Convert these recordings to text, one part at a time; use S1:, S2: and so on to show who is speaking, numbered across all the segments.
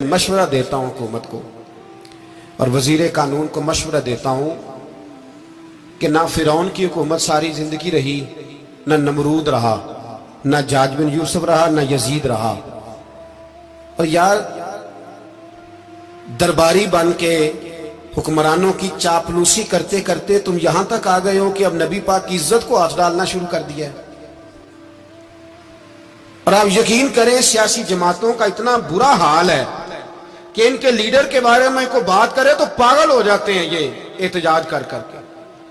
S1: मशवरा देता हूँ हुकूमत को और वजीर कानून को मशवरा देता हूँ कि ना फिरौन की हुकूमत सारी जिंदगी रही, ना नमरूद रहा, ना जाज बिन यूसुफ रहा, ना यजीद रहा। और यार दरबारी बन के हुक्मरानों की चापलूसी करते करते तुम यहां तक आ गए हो कि अब नबी पाक की इज्जत को हाथ डालना शुरू कर दिया है। और आप यकीन करें सियासी जमातों का इतना बुरा हाल है कि इनके लीडर के बारे में कोई बात करे तो पागल हो जाते हैं ये एहतजाज कर करके।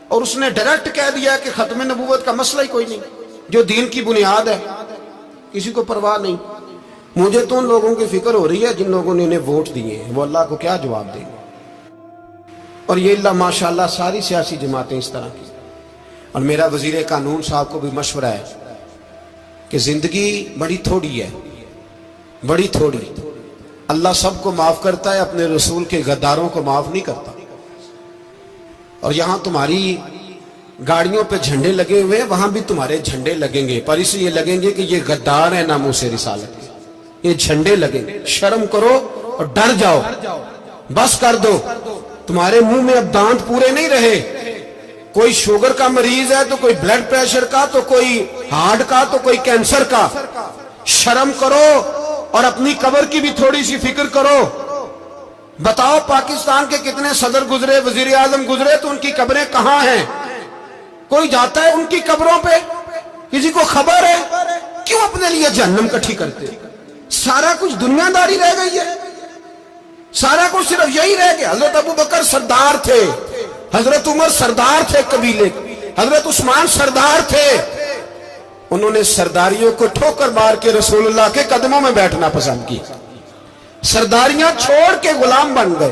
S1: और उसने डायरेक्ट कह दिया कि खत्म नबूवत का मसला ही कोई नहीं, जो दीन की बुनियाद है, किसी को परवाह नहीं। मुझे तो उन लोगों की फिक्र हो रही है जिन लोगों ने इन्हें वोट दिए हैं, वो अल्लाह को क्या जवाब देंगे। और ये अल्लाह माशाल्लाह सारी सियासी जमातें इस तरह की। और मेरा वजीर कानून साहब को भी मशवरा है कि जिंदगी बड़ी थोड़ी है, बड़ी थोड़ी। अल्लाह सबको माफ करता है, अपने रसूल के गद्दारों को माफ नहीं करता। और यहां तुम्हारी गाड़ियों पे झंडे लगे हुए हैं, वहां भी तुम्हारे झंडे लगेंगे, पर इसलिए लगेंगे कि ये गद्दार है नामूस रिसालत के। ये झंडे लगेंगे। शर्म करो और डर जाओ, बस कर दो। तुम्हारे मुंह में अब दांत पूरे नहीं रहे। कोई शुगर का मरीज है तो कोई ब्लड प्रेशर का, तो कोई हार्ट का, तो कोई कैंसर का। शर्म करो और अपनी कब्र की भी थोड़ी सी फिक्र करो। बताओ पाकिस्तान के कितने सदर गुजरे, वजीर आजम गुजरे, तो उनकी कब्रें कहां हैं? कोई जाता है उनकी कब्रों पे? किसी को खबर है? क्यों अपने लिए जहन्नम इकट्ठी करते? सारा कुछ दुनियादारी रह गई है, सारा कुछ सिर्फ यही रह गया। हजरत अबू बकर सरदार थे, हजरत उमर सरदार थे कबीले, हजरत उस्मान सरदार थे। उन्होंने सरदारियों को ठोकर मार के रसूलुल्लाह के कदमों में बैठना पसंद किया। सरदारियां छोड़ के गुलाम बन गए।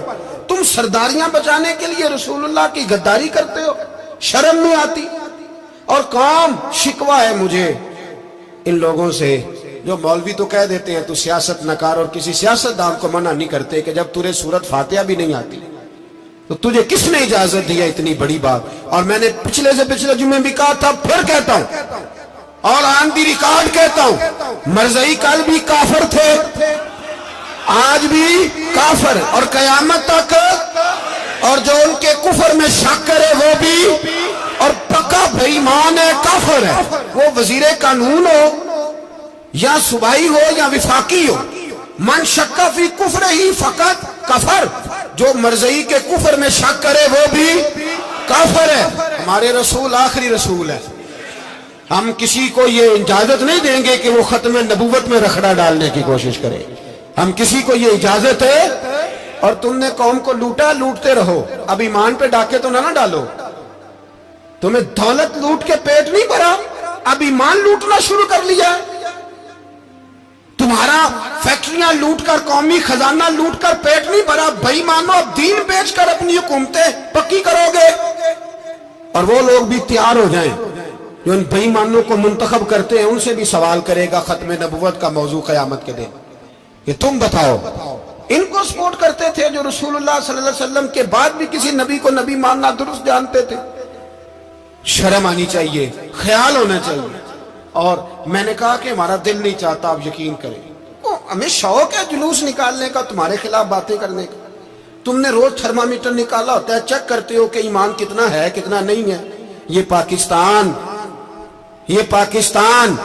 S1: तुम सरदारियां बचाने के लिए रसूलुल्लाह की गद्दारी करते हो, शर्म नहीं आती? और काम शिकवा है मुझे इन लोगों से जो मौलवी तो कह देते हैं तू सियासत न कर, और किसी सियासतदान को मना नहीं करते कि जब तुझे सूरत फातिहा भी नहीं आती तो तुझे किसने इजाजत दी है इतनी बड़ी बात। और मैंने पिछले से पिछले जुम्मे भी कहा था, फिर कहता हूं और ऑन दी रिकॉर्ड कहता हूं, मरज़ई कल भी काफिर थे, आज भी काफिर और कयामत तक। और जो उनके कुफर में शक करे वो भी, और पक्का बेईमान है, काफिर है। वो वजीर कानून हो या सुबाई हो या विफाकी हो, मन शक्का फी कुफर ही फकत कफर। जो मरज़ई के कुफर में शक करे वो भी काफिर है। हमारे रसूल आखिरी रसूल है। हम किसी को ये इजाजत नहीं देंगे कि वो खत्म नबूवत में रखड़ा डालने की कोशिश करे। हम किसी को ये इजाजत है। और तुमने कौम को लूटा, लूटते रहो, अब ईमान पे डाके तो ना डालो। तुम्हें दौलत लूट के पेट नहीं भरा, अब ईमान लूटना शुरू कर लिया। तुम्हारा फैक्ट्रियां लूटकर, कौमी खजाना लूटकर पेट नहीं भरा। बेईमानो, अब दीन बेचकर अपनी हुकूमतें पक्की करोगे। और वो लोग भी तैयार हो जाएं जो इन बेईमानों को मुंतखब करते हैं, उनसे भी सवाल करेगा खत्म नबूवत का मौजू कयामत के दिन कि तुम बताओ। इनको सपोर्ट करते थे जो रसूलुल्लाह सल्लल्लाहु अलैहि वसल्लम के बाद भी किसी नबी को नबी मानना दुरुस्त जानते थे। शर्म आनी चाहिए, ख्याल होना चाहिए। और मैंने कहा कि हमारा दिल नहीं चाहता, आप यकीन करें, हमें शौक है जुलूस निकालने का, तुम्हारे खिलाफ बातें करने का। तुमने रोज थर्मामीटर निकाला होता है, चेक करते हो कि ईमान कितना है कितना नहीं है। ये पाकिस्तान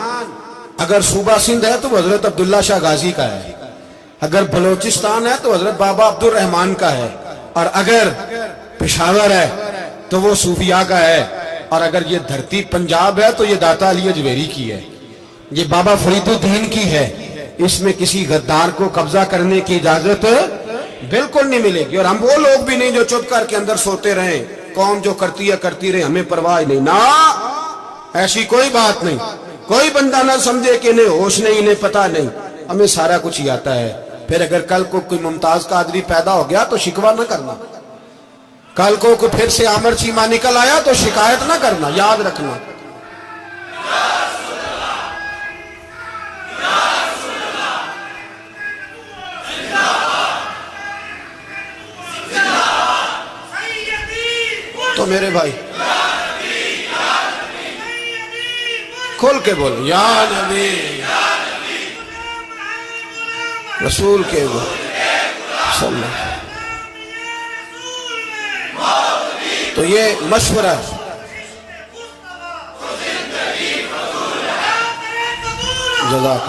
S1: अगर सूबा सिंध है तो हजरत अब्दुल्ला शाह गाजी का है, अगर बलोचिस्तान है तो हजरत बाबा अब्दुल रहमान का है, और अगर पेशावर है तो वो सूफिया का है, और अगर ये धरती पंजाब है तो ये दाता अली अजमेरी की है, ये बाबा फरीदुद्दीन की है। इसमें किसी गद्दार को कब्जा करने की इजाजत बिल्कुल नहीं मिलेगी। और हम वो लोग भी नहीं जो चुप करके अंदर सोते रहे, कौम जो करती है करती रहे, हमें परवाह नहीं। ना, ऐसी कोई बात नहीं। कोई बंदा ना समझे कि इन्हें होश नहीं, इन्हें पता नहीं, हमें सारा कुछ ही आता है। फिर अगर कल को कोई मुमताज कादरी पैदा हो गया तो शिकवा ना करना। कल को कोई फिर से आमर चीमा निकल आया तो शिकायत ना करना, याद रखना। तो मेरे भाई खोल के बोल, या नबी रसूल के बोल। تو یہ مشورہ ہے، جزاک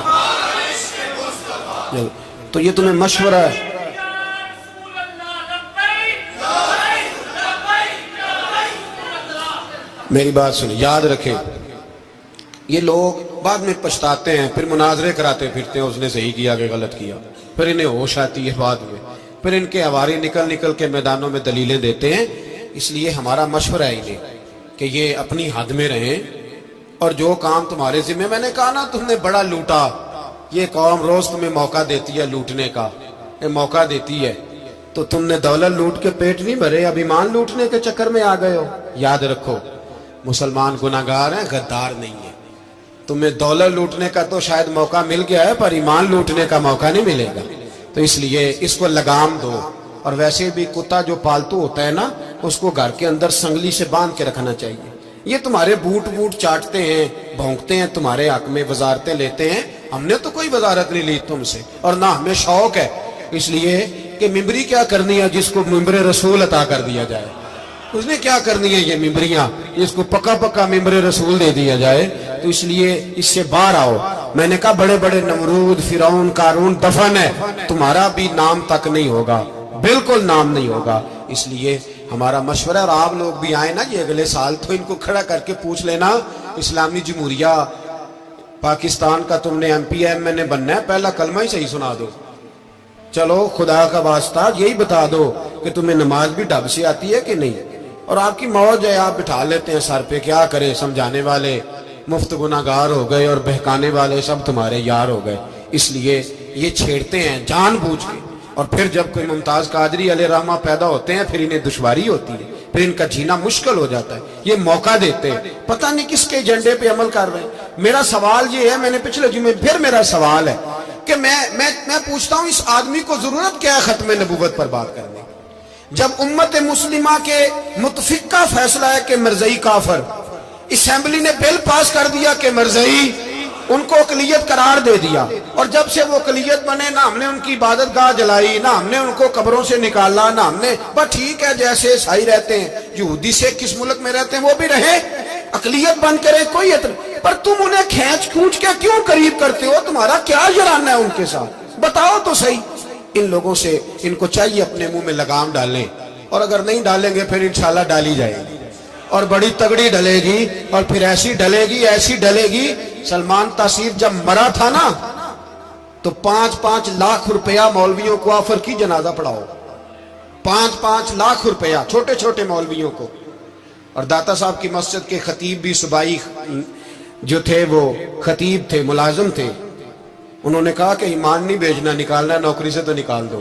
S1: اللہ، تو یہ تمہیں مشورہ ہے۔ میری بات سنیں، یاد رکھیں، یہ لوگ بعد میں پچھتاتے ہیں، پھر مناظرے کراتے پھرتے ہیں، اس نے صحیح کیا کہ غلط کیا، پھر انہیں ہوش آتی ہے بعد میں، پھر ان کے ہواری نکل نکل کے میدانوں میں دلیلیں دیتے ہیں۔ اس لیے ہمارا مشورہ ہے انہیں کہ یہ اپنی حد میں رہیں، اور جو کام تمہارے ذمہ، میں نے کہا نا تم نے بڑا لوٹا، یہ قوم روز تمہیں موقع دیتی ہے لوٹنے کا، یہ موقع دیتی ہے، تو تم نے دولت لوٹ کے پیٹ نہیں بھرے، اب ایمان لوٹنے کے چکر میں آ گئے ہو۔ یاد رکھو، مسلمان گناہگار ہیں، غدار نہیں ہے۔ تمہیں دولت لوٹنے کا تو شاید موقع مل گیا ہے، پر ایمان لوٹنے کا موقع نہیں ملے گا، تو اس لیے اس کو لگام دو۔ اور ویسے بھی کتا جو پالتو ہوتا ہے نا، اس کو گھر کے اندر سنگلی سے باندھ کے رکھنا چاہیے۔ یہ تمہارے بوٹ چاٹتے ہیں، بھونکتے ہیں، تمہارے حق میں وزارتیں لیتے ہیں، ہم نے تو کوئی وزارت نہیں لی تم سے، اور نہ ہمیں شوق ہے، اس لیے کہ ممبری کیا کرنی ہے جس کو ممبر رسول عطا کر دیا جائے، اس نے کیا کرنی ہے یہ ممبریاں جس کو پکا پکا ممبر رسول دے دیا جائے، تو اس لیے اس سے باہر آؤ۔ میں نے کہا بڑے بڑے نمرود، فرعون، قارون دفن ہے، تمہارا بھی نام تک نہیں ہوگا، بالکل نام نہیں ہوگا۔ اس لیے ہمارا مشورہ، اور آپ لوگ بھی آئیں نا یہ اگلے سال، تو ان کو کھڑا کر کے پوچھ لینا، اسلامی جمہوریہ پاکستان کا تم نے ایم پی ایم نے بننا ہے، پہلا کلمہ ہی صحیح سنا دو، چلو خدا کا واسطہ یہی بتا دو کہ تمہیں نماز بھی ڈھب سے آتی ہے کہ نہیں، اور آپ کی موج ہے، آپ بٹھا لیتے ہیں سر پہ، کیا کرے، سمجھانے والے مفت گناہگار ہو گئے اور بہکانے والے سب تمہارے یار ہو گئے۔ اس لیے یہ چھیڑتے ہیں جان بوجھ کے، اور پھر جب کوئی ممتاز قادری علیہ رحمہ پیدا ہوتے ہیں، پھر انہیں دشواری ہوتی ہے، پھر ان کا جینا مشکل ہو جاتا ہے، یہ موقع دیتے ہیں، پتہ نہیں کس کے ایجنڈے پہ عمل کر رہے ہیں۔ میرا سوال یہ ہے، میں نے پچھلے جمعے پھر میرا سوال ہے کہ میں پوچھتا ہوں، اس آدمی کو ضرورت کیا ہے ختم نبوت پر بات کرنے کی؟ جب امت مسلمہ کے متفق کا فیصلہ ہے کہ مرزائی کافر، اسمبلی نے بل پاس کر دیا کہ مرزائی، ان کو اقلیت قرار دے دیا، اور جب سے وہ اقلیت بنے، نہ ہم نے ان کی عبادت گاہ جلائی، نہ ہم نے ان کو قبروں سے نکالا، نہ ہم نے، بس ٹھیک ہے جیسے عیسائی رہتے ہیں، یہودی سے کس ملک میں رہتے ہیں وہ بھی رہے، اقلیت بن کرے، کوئی اعتراض، پر تم انہیں کھینچ کھونچ کے کیوں قریب کرتے ہو؟ تمہارا کیا جرانہ ہے ان کے ساتھ؟ بتاؤ تو صحیح۔ ان لوگوں سے ان کو چاہیے اپنے منہ میں لگام ڈالیں، اور اگر نہیں ڈالیں گے پھر انشاءاللہ ڈالی جائے گی، اور بڑی تگڑی ڈلے گی، اور پھر ایسی ڈلے گی، ایسی ڈلے گی۔ سلمان تاثیر جب مرا تھا نا، تو 5-5 لاکھ روپیہ مولویوں کو آفر کی جنازہ پڑھاؤ، 5-5 لاکھ روپیہ چھوٹے چھوٹے مولویوں کو۔ اور داتا صاحب کی مسجد کے خطیب بھی صوبائی جو تھے، وہ خطیب تھے، ملازم تھے، انہوں نے کہا کہ ایمان نہیں بھیجنا، نکالنا ہے نوکری سے تو نکال دو۔